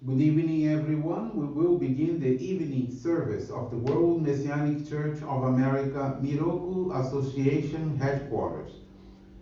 Good evening, everyone. We will begin the evening service of the World Messianic Church of America Miroku Association headquarters,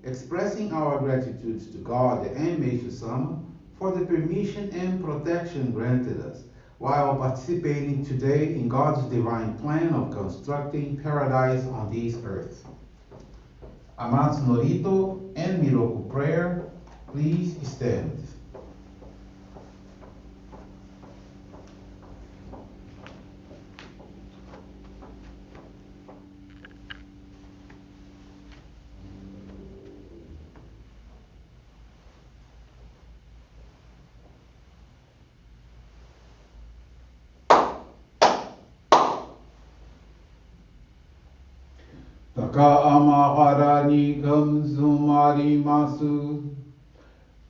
expressing our gratitude to God and Meishu-sama for the permission and protection granted us while participating today in God's divine plan of constructing paradise on this earth. Amatsu-Norito and Miroku Prayer, please stand. 高天原に群まります。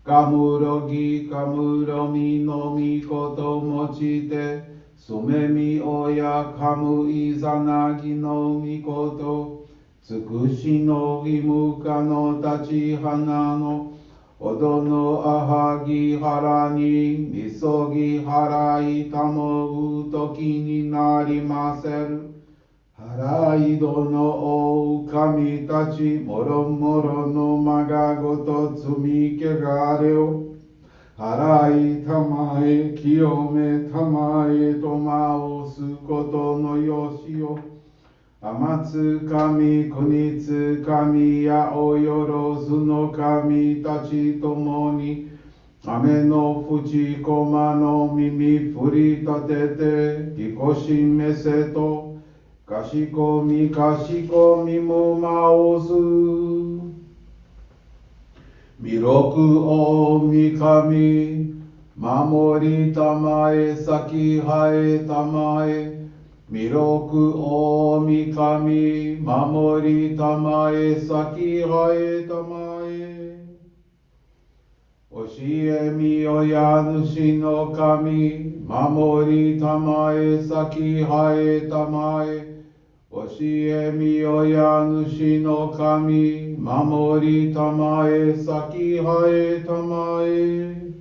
かむろぎかむろみのみこともちて、すめみおやかむいざなぎのみこと、つくしのぎむかの立ち花の、おどのあはぎはらにみそぎ払いたもうときになりませる。払いどの狼たちもろもろのまがごと積みけがれを払いたまえ清めたまえとまおすことのよしを天津神国津神やおよろずの神たちともに雨のふちこまの耳振り立ててぎこしめせとかしこみかしこみもまおす。弥勒おみかみ、守りたまえ、咲き生えたまえ。弥勒おみかみ、守りたまえ、咲き生えたまえ。教えみおや主の神、守りたまえ、咲き生えたまえ。教えみよや主の神、守りたまえ、咲き生えたまえ。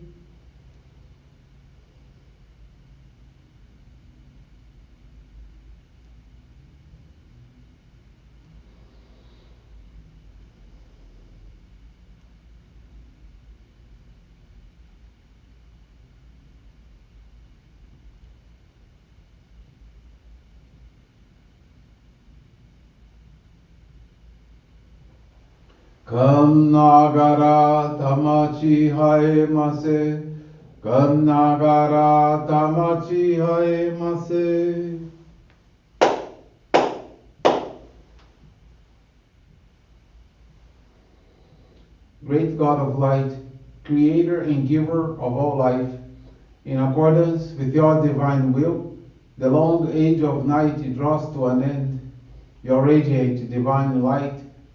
かんながらたまち生えませ。かんながらたまち生えませ。Great God of light, creator and giver of all life, in accordance with your divine will, the long age of night draws to an end. Your radiant divine light,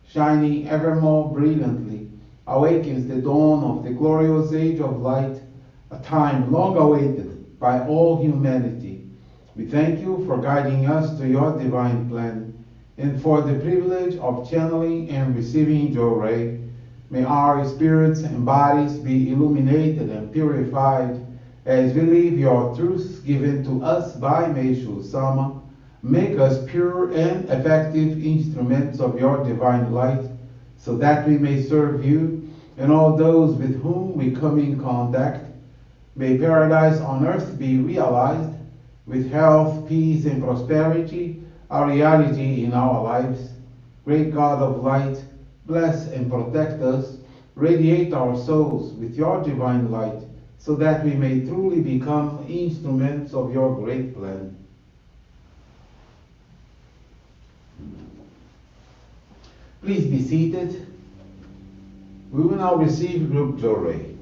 shining ever more brilliantly, awakens the dawn of the glorious age of light, a time long awaited by all humanity. We thank you for guiding us to your divine plan and for the privilege of channeling and receiving Johrei. May our spirits and bodies be illuminated and purified as we live your truths given to us by Meishu-sama. Make us pure and effective instruments of your divine light, so that we may serve you and all those with whom we come in contact. May paradise on earth be realized, with health, peace, and prosperity, a reality in our lives. Great God of light, bless and protect us, radiate our souls with your divine light, so that we may truly become instruments of your great plan. Please be seated. We will now receive group Johrei.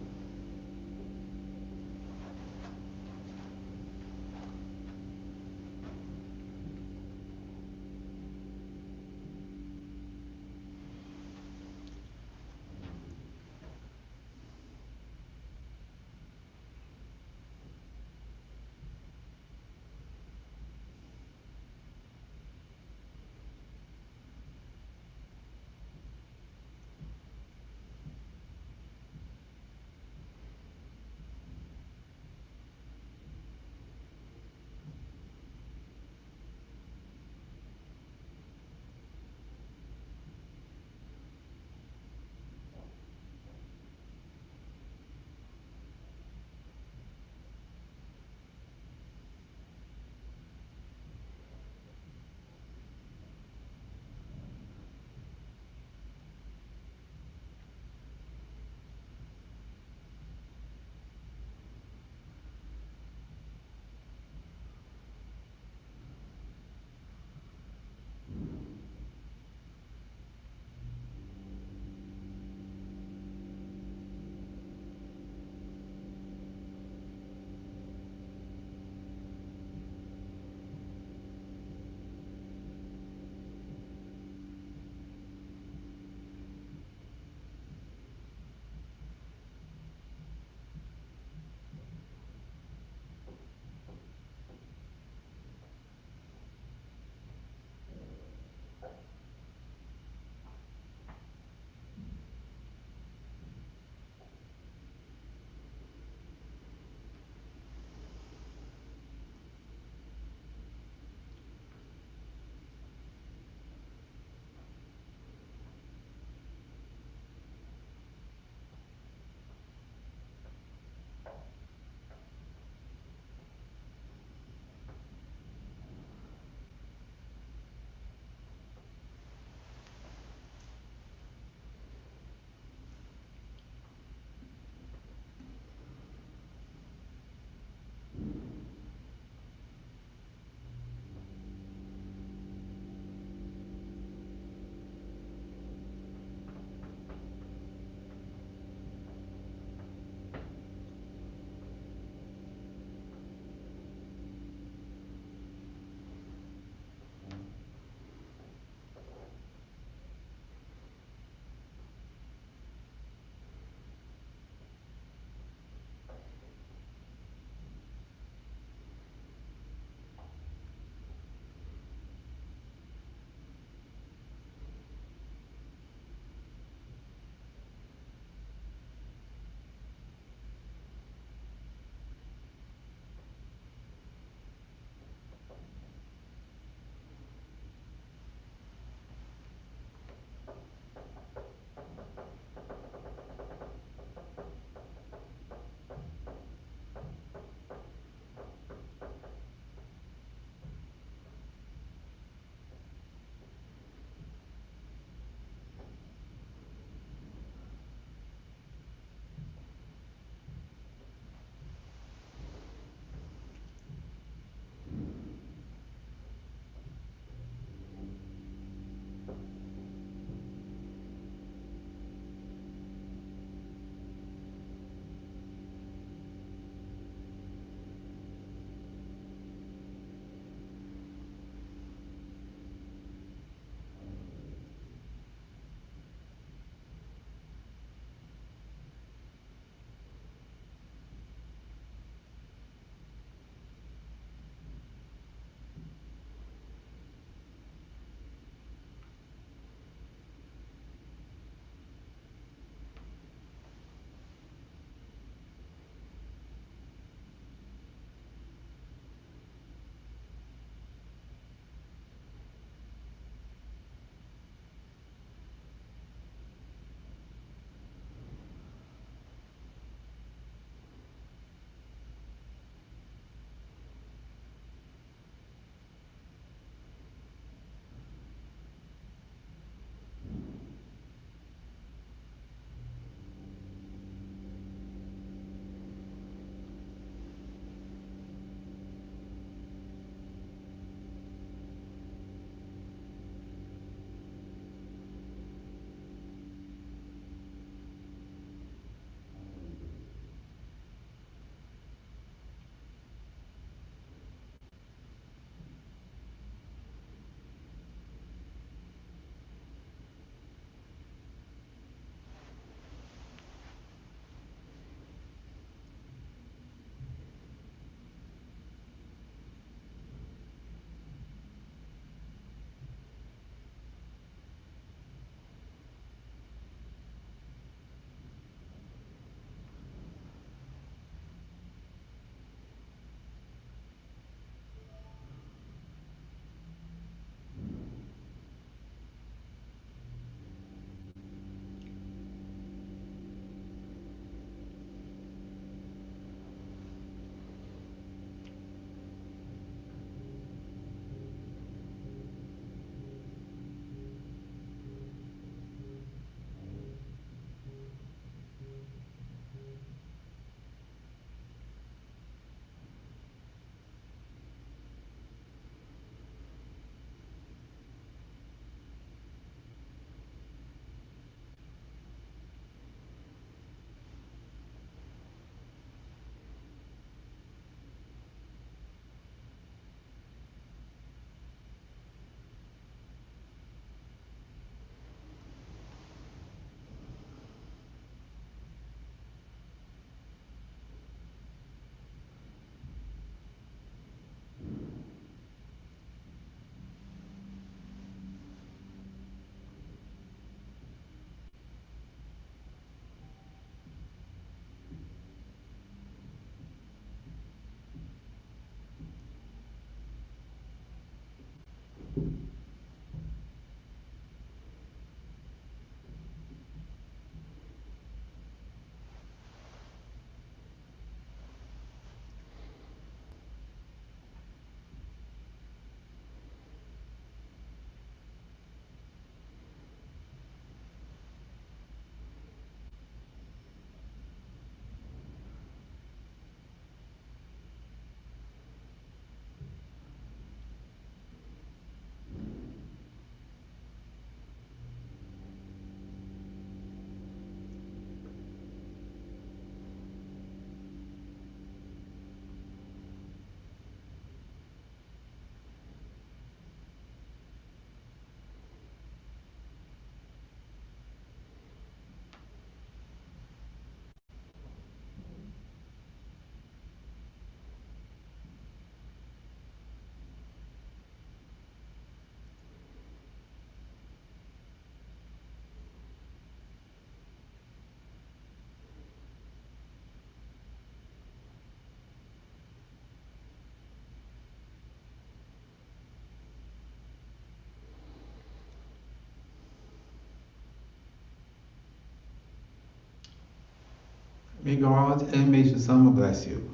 May God and Meishu-sama bless you.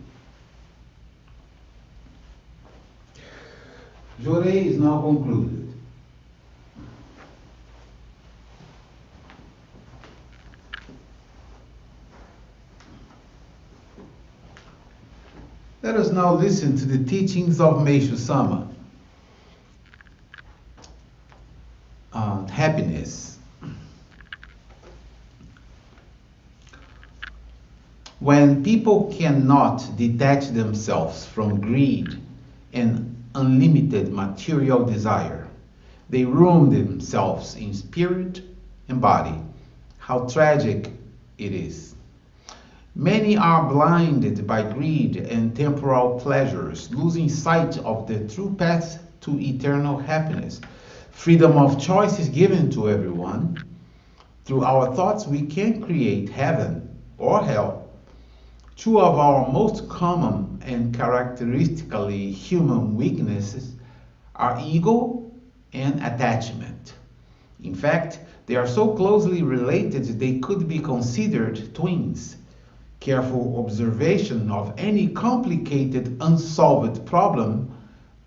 Johrei is now concluded. Let us now listen to the teachings of Meishu-sama. Happiness. When people cannot detach themselves from greed and unlimited material desire, they ruin themselves in spirit and body. How tragic it is. Many are blinded by greed and temporal pleasures, losing sight of the true path to eternal happiness. Freedom of choice is given to everyone. Through our thoughts, we can create heaven or hell. Two of our most common and characteristically human weaknesses are ego and attachment. In fact, they are so closely related they could be considered twins. Careful observation of any complicated unsolved problem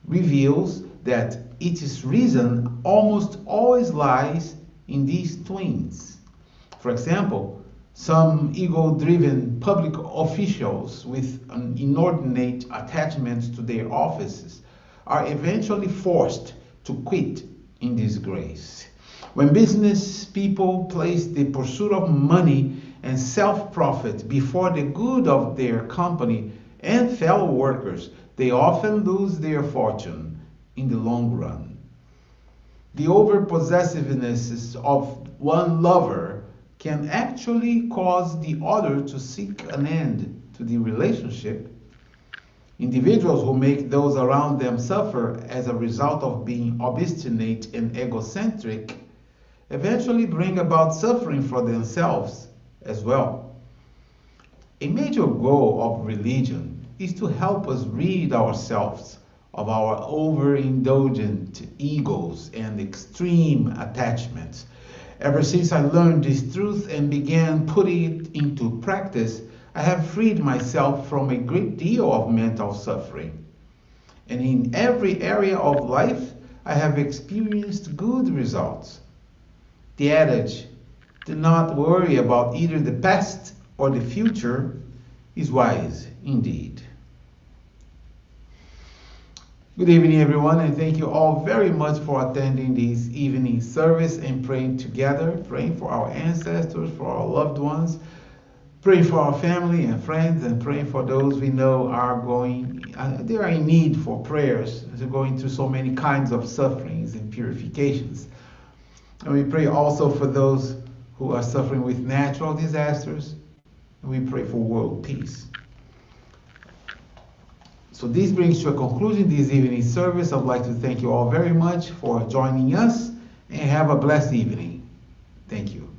reveals that its reason almost always lies in these twins. For example, some ego-driven public officials with an inordinate attachment to their offices are eventually forced to quit in disgrace. When business people place the pursuit of money and self-profit before the good of their company and fellow workers, they often lose their fortune in the long run. The over-possessiveness of one lover can actually cause the other to seek an end to the relationship. Individuals who make those around them suffer as a result of being obstinate and egocentric eventually bring about suffering for themselves as well. A major goal of religion is to help us rid ourselves of our overindulgent egos and extreme attachments. Ever since I learned this truth and began putting it into practice, I have freed myself from a great deal of mental suffering. And in every area of life, I have experienced good results. The adage, "Do not worry about either the past or the future," is wise indeed. Good evening, everyone, and thank you all very much for attending this evening service and praying together, praying for our ancestors, for our loved ones, praying for our family and friends, and praying for those we know they are in need for prayers. They're going through so many kinds of sufferings and purifications. And we pray also for those who are suffering with natural disasters, and we pray for world peace. So this brings to a conclusion this evening service. I'd like to thank you all very much for joining us, and have a blessed evening. Thank you.